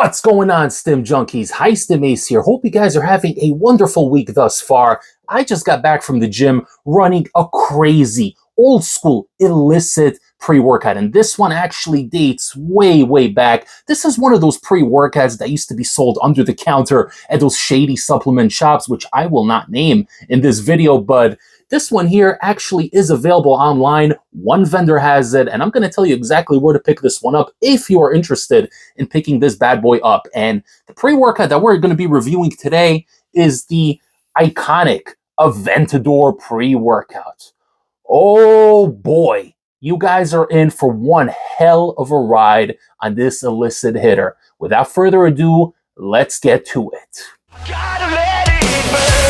What's going on, Stim Junkies? Hi, Stim Ace here. Hope you guys are having a wonderful week thus far. I just got back from the gym running a crazy, old school, illicit pre-workout. And this one actually dates way, way back. This is one of those pre-workouts that used to be sold under the counter at those shady supplement shops, which I will not name in this video, but this one here actually is available online. One vendor has it, and I'm going to tell you exactly where to pick this one up if you are interested in picking this bad boy up. And the pre-workout that we're going to be reviewing today is the iconic Aventador pre-workout. Oh boy, you guys are in for one hell of a ride on this illicit hitter. Without further ado, let's get to it. Gotta let it burn.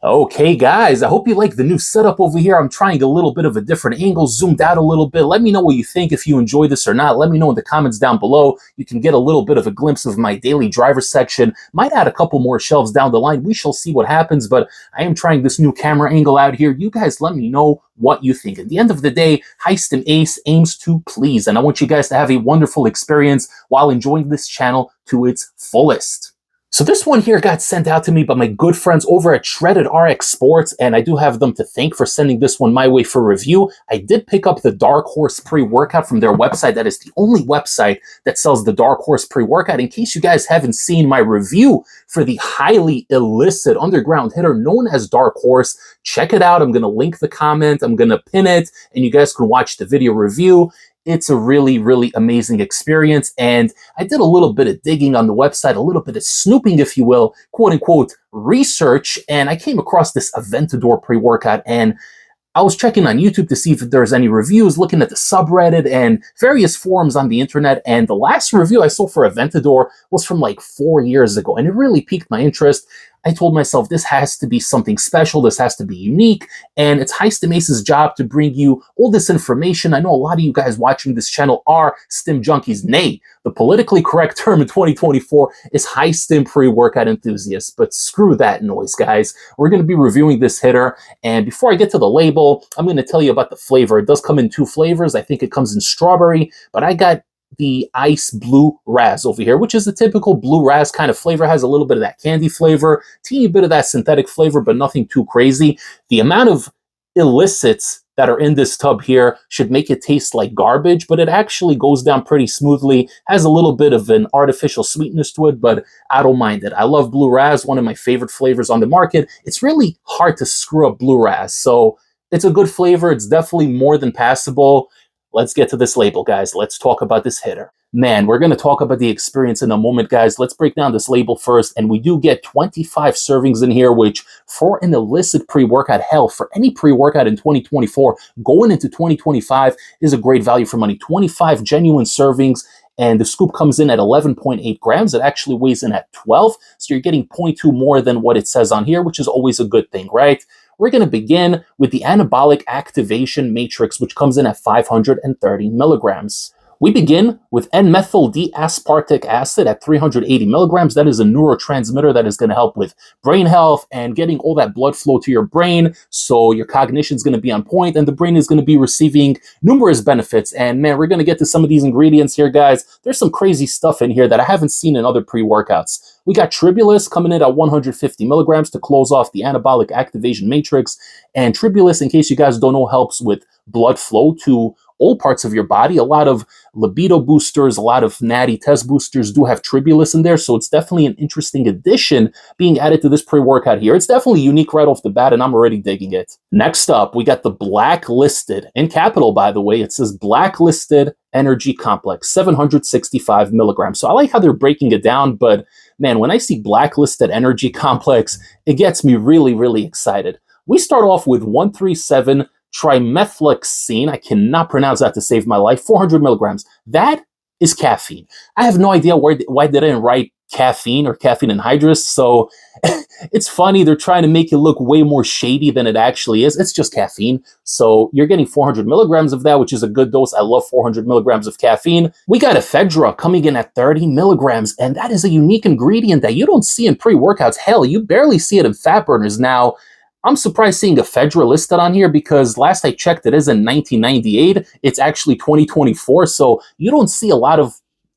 Okay, guys, I hope you like the new setup over here. I'm trying a little bit of a different angle, zoomed out a little bit. Let me know what you think, if you enjoy this or not. Let me know in the comments down below. You can get a little bit of a glimpse of my daily driver section. Might add a couple more shelves down the line. We shall see what happens, but I am trying this new camera angle out here. You guys let me know what you think. At the end of the day, Stim Ace aims to please, and I want you guys to have a wonderful experience while enjoying this channel to its fullest. So this one here got sent out to me by my good friends over at Shredded RX Sports, and I do have them to thank for sending this one my way for review. I did pick up the Dark Horse pre-workout from their website. That is the only website that sells the Dark Horse pre-workout. In case you guys haven't seen my review for the highly illicit underground hitter known as Dark Horse, check it out. I'm going to link the comment. I'm going to pin it, and you guys can watch the video review. It's a really, really amazing experience, and I did a little bit of digging on the website, a little bit of snooping, if you will, quote-unquote research, and I came across this Aventador pre-workout, and I was checking on YouTube to see if there's any reviews, looking at the subreddit and various forums on the internet, and the last review I saw for Aventador was from like 4 years ago, and it really piqued my interest. I told myself this has to be something special, this has to be unique, and it's Stim Ace's job to bring you all this information. I know a lot of you guys watching this channel are Stim Junkies. Nay, the politically correct term in 2024 is high Stim pre-workout enthusiasts, but screw that noise, guys. We're going to be reviewing this hitter, and before I get to the label, I'm going to tell you about the flavor. It does come in 2 flavors. I think it comes in strawberry, but I got the ice blue raz over here, which is the typical blue raz kind of flavor. Has a little bit of that candy flavor, teeny bit of that synthetic flavor, but nothing too crazy. The amount of illicits that are in this tub here should make it taste like garbage, but it actually goes down pretty smoothly. Has a little bit of an artificial sweetness to it, but I don't mind it. I love blue raz, one of my favorite flavors on the market. It's really hard to screw up blue raz, so it's a good flavor. It's definitely more than passable. Let's get to this label, guys. Let's talk about this hitter. Man, we're going to talk about the experience in a moment, guys. Let's break down this label first. And we do get 25 servings in here, which for an illicit pre-workout, hell, for any pre-workout in 2024, going into 2025 is a great value for money. 25 genuine servings. And the scoop comes in at 11.8 grams. It actually weighs in at 12. So you're getting 0.2 more than what it says on here, which is always a good thing, right? We're going to begin with the anabolic activation matrix, which comes in at 530 milligrams. We begin with N-methyl D-aspartic acid at 380 milligrams. That is a neurotransmitter that is going to help with brain health and getting all that blood flow to your brain. So your cognition is going to be on point and the brain is going to be receiving numerous benefits. And man, we're going to get to some of these ingredients here, guys. There's some crazy stuff in here that I haven't seen in other pre-workouts. We got Tribulus coming in at 150 milligrams to close off the anabolic activation matrix. And Tribulus, in case you guys don't know, helps with blood flow to all parts of your body. A lot of libido boosters, a lot of natty test boosters do have Tribulus in there, so it's definitely an interesting addition being added to this pre-workout here. It's definitely unique right off the bat, and I'm already digging it. Next up, we got the blacklisted, in capital, by the way, it says blacklisted energy complex, 765 milligrams. So I like how they're breaking it down, but man, when I see blacklisted energy complex, it gets me really, really excited. We start off with 137 trimethylhexane. I cannot pronounce that to save my life. 400 milligrams. That is caffeine. I have no idea why they didn't write caffeine or caffeine anhydrous. So it's funny. They're trying to make it look way more shady than it actually is. It's just caffeine. So you're getting 400 milligrams of that, which is a good dose. I love 400 milligrams of caffeine. We got ephedra coming in at 30 milligrams. And that is a unique ingredient that you don't see in pre-workouts. Hell, you barely see it in fat burners. Now, I'm surprised seeing ephedra listed on here because last I checked, it is in 1998. It's actually 2024, so you don't see a lot of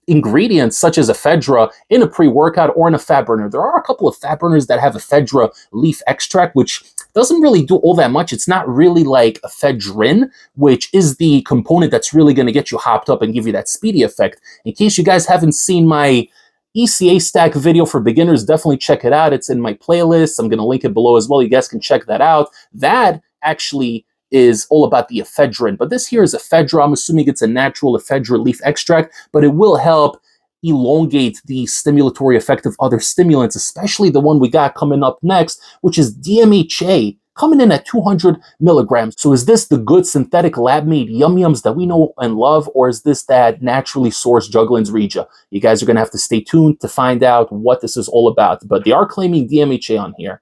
ingredients such as ephedra in a pre-workout or in a fat burner. There are a couple of fat burners that have ephedra leaf extract, which doesn't really do all that much. It's not really like ephedrine, which is the component that's really going to get you hopped up and give you that speedy effect. In case you guys haven't seen my ECA stack video for beginners, definitely check it out. It's in my playlist. I'm going to link it below as well. You guys can check that out. That actually is all about the ephedrine, but this here is ephedra. I'm assuming it's a natural ephedra leaf extract, but it will help elongate the stimulatory effect of other stimulants, especially the one we got coming up next, which is DMHA, coming in at 200 milligrams. So is this the good synthetic lab-made yum-yums that we know and love, or is this that naturally sourced Juglans Regia? You guys are going to have to stay tuned to find out what this is all about, but they are claiming DMHA on here.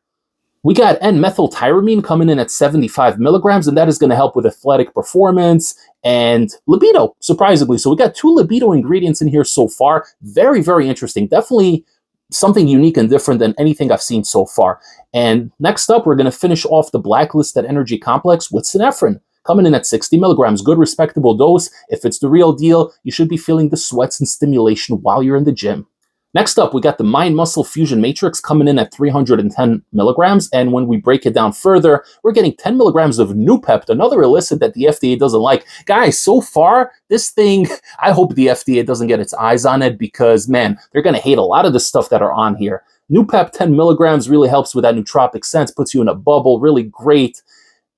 We got N-methyltyramine coming in at 75 milligrams, and that is going to help with athletic performance and libido, surprisingly. So we got 2 libido ingredients in here so far. Very, very interesting. Definitely something unique and different than anything I've seen so far. And next up, we're going to finish off the blacklisted energy complex with synephrine, coming in at 60 milligrams. Good, respectable dose. If it's the real deal, you should be feeling the sweats and stimulation while you're in the gym. Next up, we got the Mind Muscle Fusion Matrix coming in at 310 milligrams. And when we break it down further, we're getting 10 milligrams of Nupept, another illicit that the FDA doesn't like. Guys, so far, this thing, I hope the FDA doesn't get its eyes on it because, man, they're going to hate a lot of the stuff that are on here. Nupept 10 milligrams really helps with that nootropic sense, puts you in a bubble, really great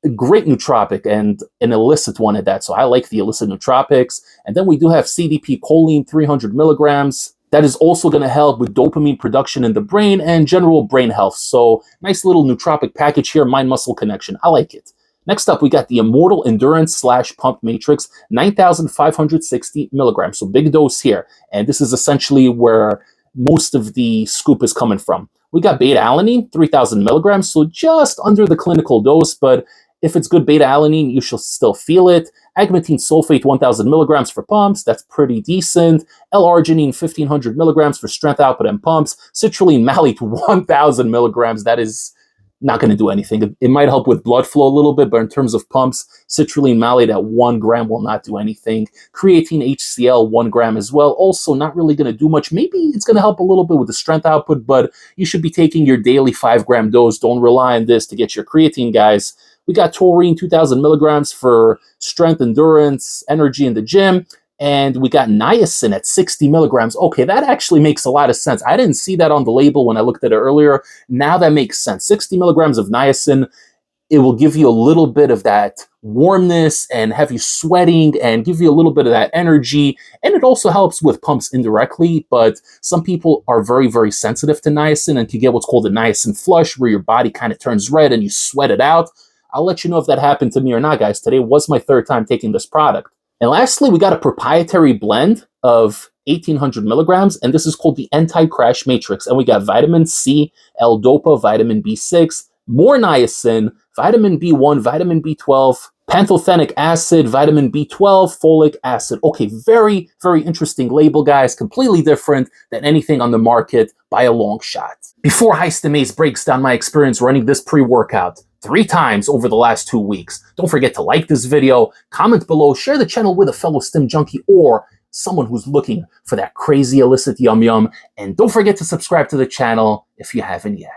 nootropic, and an illicit one at that. So I like the illicit nootropics. And then we do have CDP choline, 300 milligrams. That is also going to help with dopamine production in the brain and general brain health. So nice little nootropic package here, mind-muscle connection. I like it. Next up, we got the Immortal Endurance / Pump Matrix, 9,560 milligrams. So big dose here. And this is essentially where most of the scoop is coming from. We got beta-alanine, 3,000 milligrams. So just under the clinical dose, but if it's good beta-alanine, you should still feel it. Agmatine sulfate, 1,000 milligrams for pumps. That's pretty decent. L-arginine, 1,500 milligrams for strength output and pumps. Citrulline malate, 1,000 milligrams. That is not going to do anything. It might help with blood flow a little bit, but in terms of pumps, citrulline malate at 1 gram will not do anything. Creatine HCl, 1 gram as well. Also not really going to do much. Maybe it's going to help a little bit with the strength output, but you should be taking your daily 5-gram dose. Don't rely on this to get your creatine, guys. We got taurine, 2,000 milligrams for strength, endurance, energy in the gym. And we got niacin at 60 milligrams. Okay, that actually makes a lot of sense. I didn't see that on the label when I looked at it earlier. Now that makes sense. 60 milligrams of niacin, it will give you a little bit of that warmness and have you sweating and give you a little bit of that energy. And it also helps with pumps indirectly, but some people are very, very sensitive to niacin and can get what's called a niacin flush, where your body kind of turns red and you sweat it out. I'll let you know if that happened to me or not, guys. Today was my 3rd time taking this product. And lastly, we got a proprietary blend of 1,800 milligrams, and this is called the Anti-Crash Matrix. And we got vitamin C, L-Dopa, vitamin B6, more niacin, vitamin B1, vitamin B12, pantothenic acid, vitamin B12, folic acid. Okay, very, very interesting label, guys. Completely different than anything on the market by a long shot. Before Stim breaks down my experience running this pre-workout 3 times over the last 2 weeks, don't forget to like this video, comment below, share the channel with a fellow Stim junkie or someone who's looking for that crazy illicit yum-yum, and don't forget to subscribe to the channel if you haven't yet.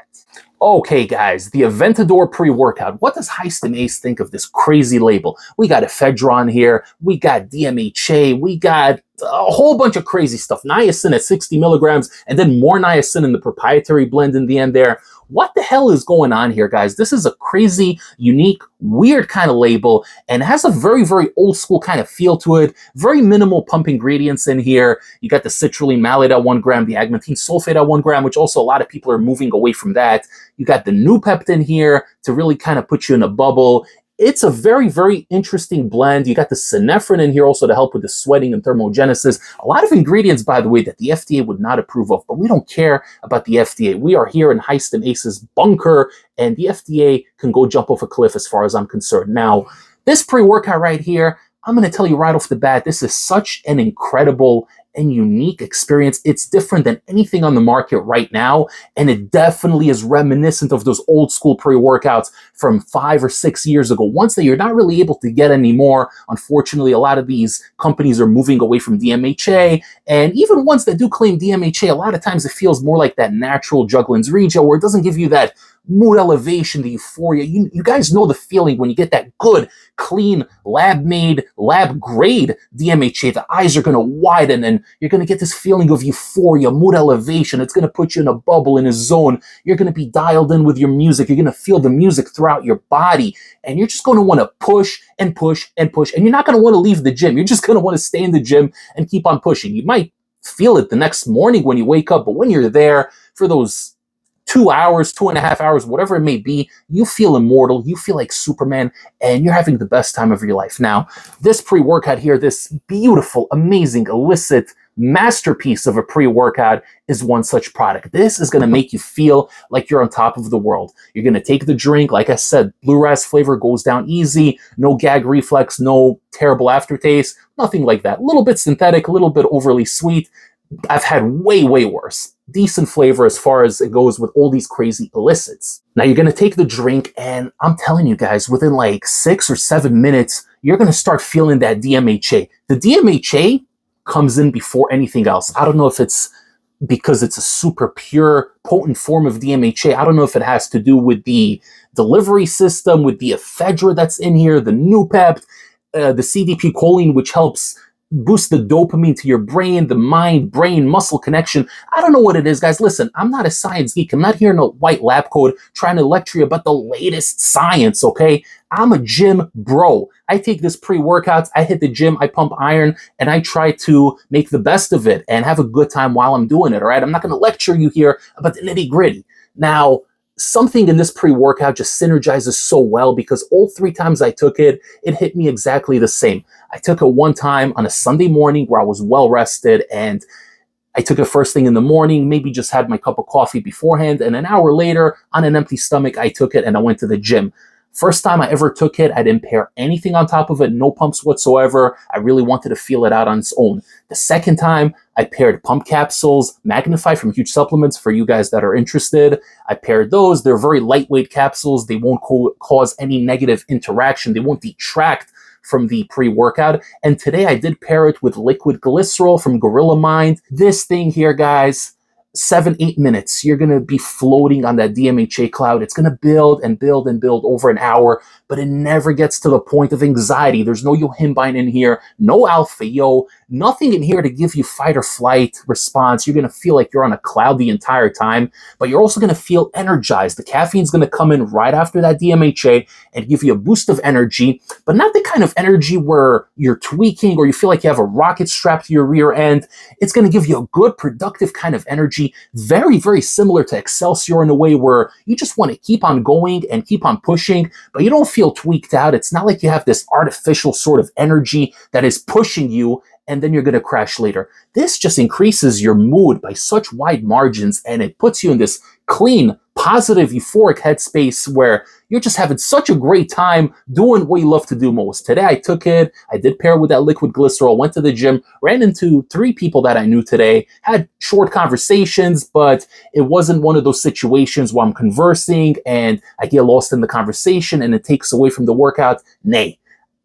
Okay, guys, the Aventador pre-workout. What does Stim think of this crazy label? We got ephedra on here, we got DMHA, we got a whole bunch of crazy stuff. Niacin at 60 milligrams, and then more niacin in the proprietary blend in the end there. What the hell is going on here, guys? This is a crazy, unique, weird kind of label, and has a very, very old school kind of feel to it. Very minimal pump ingredients in here. You got the citrulline malate at 1 gram, the agmatine sulfate at 1 gram, which also a lot of people are moving away from that. You got the Nupept in here to really kind of put you in a bubble. It's a very, very interesting blend. You got the synephrine in here also to help with the sweating and thermogenesis. A lot of ingredients, by the way, that the FDA would not approve of, but we don't care about the FDA. We are here in Stim Ace's bunker, and the FDA can go jump off a cliff as far as I'm concerned. Now, this pre-workout right here, I'm going to tell you right off the bat, this is such an incredible and unique experience. It's different than anything on the market right now, and it definitely is reminiscent of those old school pre-workouts from 5 or 6 years ago, ones that you're not really able to get anymore. Unfortunately, a lot of these companies are moving away from DMHA, and even ones that do claim DMHA, a lot of times it feels more like that natural Juglans Regel, where it doesn't give you that mood elevation, the euphoria. You guys know the feeling when you get that good, clean, lab-made, lab-grade DMHA. The eyes are going to widen, and you're going to get this feeling of euphoria, mood elevation. It's going to put you in a bubble, in a zone. You're going to be dialed in with your music. You're going to feel the music throughout your body, and you're just going to want to push and push and push, and you're not going to want to leave the gym. You're just going to want to stay in the gym and keep on pushing. You might feel it the next morning when you wake up, but when you're there for those 2 hours, 2.5 hours, whatever it may be, you feel immortal, you feel like Superman, and you're having the best time of your life. Now, this pre-workout here, this beautiful, amazing, illicit masterpiece of a pre-workout is one such product. This is going to make you feel like you're on top of the world. You're going to take the drink, like I said, blue ras flavor goes down easy, no gag reflex, no terrible aftertaste, nothing like that. A little bit synthetic, a little bit overly sweet. I've had way, way worse. Decent flavor as far as it goes with all these crazy illicits. Now you're going to take the drink, and I'm telling you guys, within like 6 or 7 minutes, you're going to start feeling that DMHA. The DMHA comes in before anything else. I don't know if it's because it's a super pure, potent form of DMHA. I don't know if it has to do with the delivery system, with the ephedra that's in here, the Nupept, the CDP choline, which helps boost the dopamine to your brain, the mind, brain, muscle connection. I don't know what it is, guys. Listen, I'm not a science geek. I'm not here in a white lab coat trying to lecture you about the latest science, okay? I'm a gym bro. I take this pre-workouts, I hit the gym, I pump iron, and I try to make the best of it and have a good time while I'm doing it, all right? I'm not going to lecture you here about the nitty-gritty. Now, something in this pre-workout just synergizes so well because all 3 times I took it, it hit me exactly the same. I took it one time on a Sunday morning where I was well rested, and I took it first thing in the morning, maybe just had my cup of coffee beforehand, and an hour later, on an empty stomach, I took it and I went to the gym. First time I ever took it, I didn't pair anything on top of it, no pumps whatsoever. I really wanted to feel it out on its own. The second time, I paired pump capsules, Magnify from Huge Supplements for you guys that are interested. I paired those. They're very lightweight capsules. They won't cause any negative interaction. They won't detract from the pre-workout. And today I did pair it with liquid glycerol from Gorilla Mind. This thing here, guys, 7-8 minutes, you're going to be floating on that DMHA cloud. It's going to build and build and build over an hour, but it never gets to the point of anxiety. There's no yohimbine in here, no alpha yo, nothing in here to give you fight or flight response. You're going to feel like you're on a cloud the entire time, but you're also going to feel energized. The caffeine's going to come in right after that DMHA and give you a boost of energy, but not the kind of energy where you're tweaking or you feel like you have a rocket strapped to your rear end. It's going to give you a good, productive kind of energy, very, very similar to Excelsior in a way where you just want to keep on going and keep on pushing, but you don't feel tweaked out. It's not like you have this artificial sort of energy that is pushing you and then you're going to crash later. This just increases your mood by such wide margins, and it puts you in this clean, positive, euphoric headspace where you're just having such a great time doing what you love to do most. Today I took it, I did pair with that liquid glycerol, went to the gym, ran into 3 people that I knew today, had short conversations, but it wasn't one of those situations where I'm conversing and I get lost in the conversation and it takes away from the workout. Nay.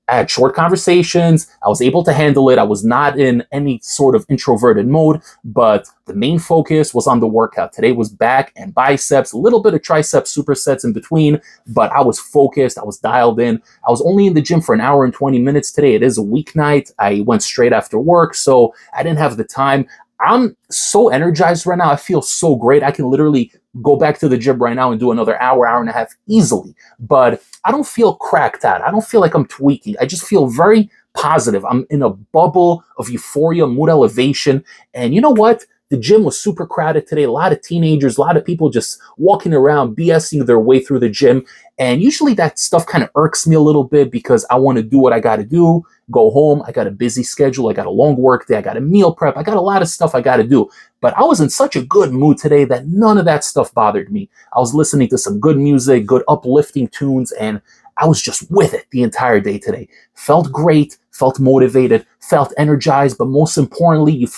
I had short conversations. I was able to handle it. I was not in any sort of introverted mode, but the main focus was on the workout. Today was back and biceps, a little bit of triceps supersets in between, but I was focused. I was dialed in. I was only in the gym for an hour and 20 minutes today. It is a weeknight. I went straight after work, so I didn't have the time. I'm so energized right now. I feel so great. I can literally go back to the gym right now and do another hour, hour and a half easily. But I don't feel cracked out. I don't feel like I'm tweaking. I just feel very positive. I'm in a bubble of euphoria, mood elevation. And you know what? The gym was super crowded today. A lot of teenagers, a lot of people just walking around, BSing their way through the gym. And usually that stuff kind of irks me a little bit because I want to do what I got to do, go home. I got a busy schedule. I got a long work day. I got a meal prep. I got a lot of stuff I got to do. But I was in such a good mood today that none of that stuff bothered me. I was listening to some good music, good uplifting tunes, and I was just with it the entire day today. Felt great, felt motivated, felt energized, but most importantly, it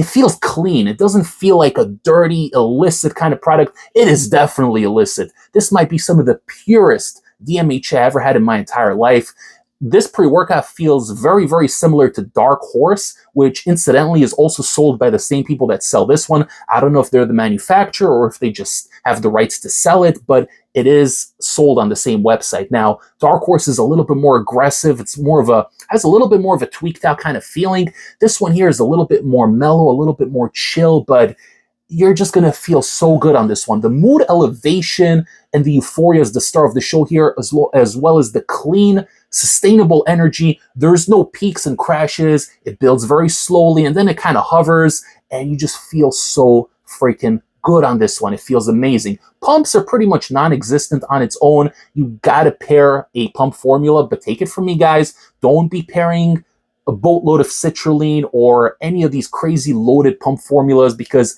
feels clean. It doesn't feel like a dirty, illicit kind of product. It is definitely illicit. This might be some of the purest DMHA I ever had in my entire life. This pre-workout feels very, very similar to Dark Horse, which incidentally is also sold by the same people that sell this one. I don't know if they're the manufacturer or if they just have the rights to sell it, but it is sold on the same website. Now, Dark Horse is a little bit more aggressive. Has a little bit more of a tweaked out kind of feeling. This one here is a little bit more mellow, a little bit more chill, but you're just going to feel so good on this one. The mood elevation and the euphoria is the star of the show here, as well as the clean, sustainable energy. There's no peaks and crashes. It builds very slowly, and then it kind of hovers, and you just feel so freaking good on this one. It feels amazing. Pumps are pretty much non-existent on its own. You gotta pair a pump formula, but take it from me, guys, don't be pairing a boatload of citrulline or any of these crazy loaded pump formulas, because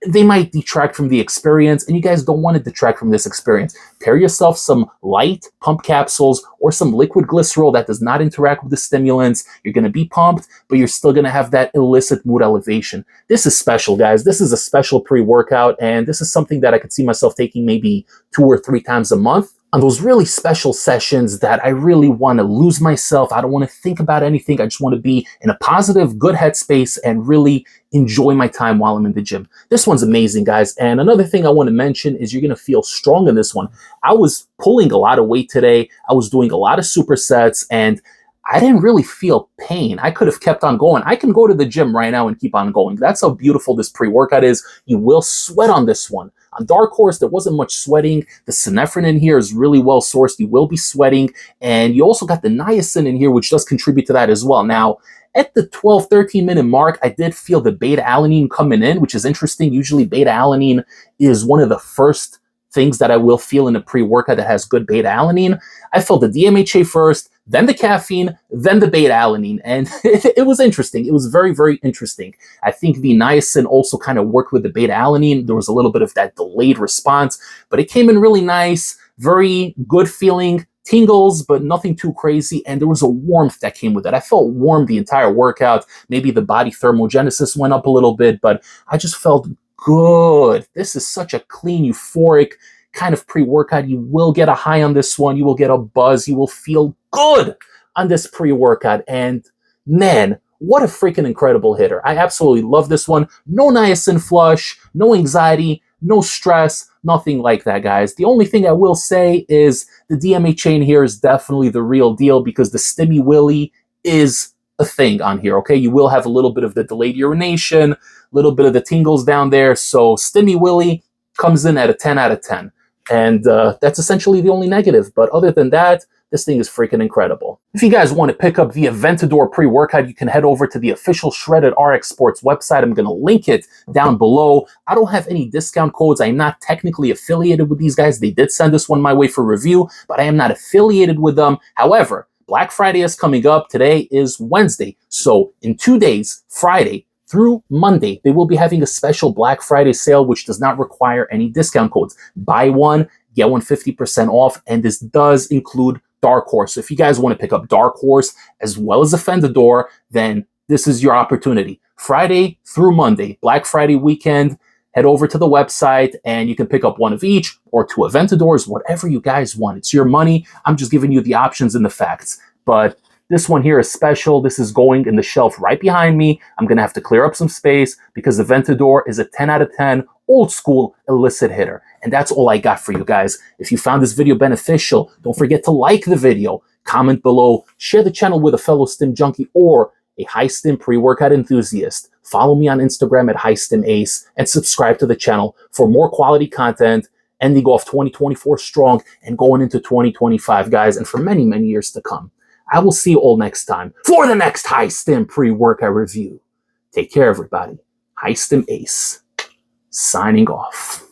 they might detract from the experience, and you guys don't want to detract from this experience. Pair yourself some light pump capsules or some liquid glycerol that does not interact with the stimulants. You're going to be pumped, but you're still going to have that illicit mood elevation. This is special, guys. This is a special pre-workout, and this is something that I could see myself taking maybe 2 or 3 times a month. On those really special sessions that I really want to lose myself, I don't want to think about anything. I just want to be in a positive, good headspace and really enjoy my time while I'm in the gym. This one's amazing, guys. And another thing I want to mention is you're going to feel strong in this one. I was pulling a lot of weight today. I was doing a lot of supersets, and I didn't really feel pain. I could have kept on going. I can go to the gym right now and keep on going. That's how beautiful this pre-workout is. You will sweat on this one. On Dark Horse, there wasn't much sweating. The synephrine in here is really well sourced. You will be sweating. And you also got the niacin in here, which does contribute to that as well. Now, at the 12, 13-minute mark, I did feel the beta-alanine coming in, which is interesting. Usually beta-alanine is one of the first things that I will feel in a pre-workout that has good beta-alanine. I felt the DMHA first, then the caffeine, then the beta-alanine, and it was interesting. It was very, very interesting. I think the niacin also kind of worked with the beta-alanine. There was a little bit of that delayed response, but it came in really nice, very good feeling, tingles, but nothing too crazy, and there was a warmth that came with it. I felt warm the entire workout. Maybe the body thermogenesis went up a little bit, but I just felt good. This is such a clean, euphoric kind of pre-workout. You will get a high on this one. You will get a buzz. You will feel good on this pre-workout. And man, what a freaking incredible hitter. I absolutely love this one. No niacin flush, no anxiety, no stress, nothing like that, guys. The only thing I will say is the DMHA in here is definitely the real deal, because the Stimmy Willy is a thing on here, okay? You will have a little bit of the delayed urination, a little bit of the tingles down there. So Stimmy Willy comes in at a 10 out of 10. And that's essentially the only negative. But other than that, this thing is freaking incredible. If you guys want to pick up the Aventador pre-workout, you can head over to the official Shredded RX Sports website. I'm going to link it down below. I don't have any discount codes. I'm not technically affiliated with these guys. They did send this one my way for review, but I am not affiliated with them. However, Black Friday is coming up. Today is Wednesday. So in 2 days, Friday through Monday, they will be having a special Black Friday sale, which does not require any discount codes. Buy one, get one 50% off, and this does include Dark Horse. So if you guys want to pick up Dark Horse as well as Aventador, then this is your opportunity. Friday through Monday, Black Friday weekend, head over to the website and you can pick up one of each or 2 Aventadors, whatever you guys want. It's your money. I'm just giving you the options and the facts. But this one here is special. This is going in the shelf right behind me. I'm going to have to clear up some space because Aventador is a 10 out of 10 old school illicit hitter. And that's all I got for you guys. If you found this video beneficial, don't forget to like the video, comment below, share the channel with a fellow Stim junkie or a high Stim pre-workout enthusiast. Follow me on Instagram at HighStimAce and subscribe to the channel for more quality content, ending off 2024 strong and going into 2025, guys, and for many, many years to come. I will see you all next time for the next High Stim pre-workout review. Take care, everybody. HighStimAce, signing off.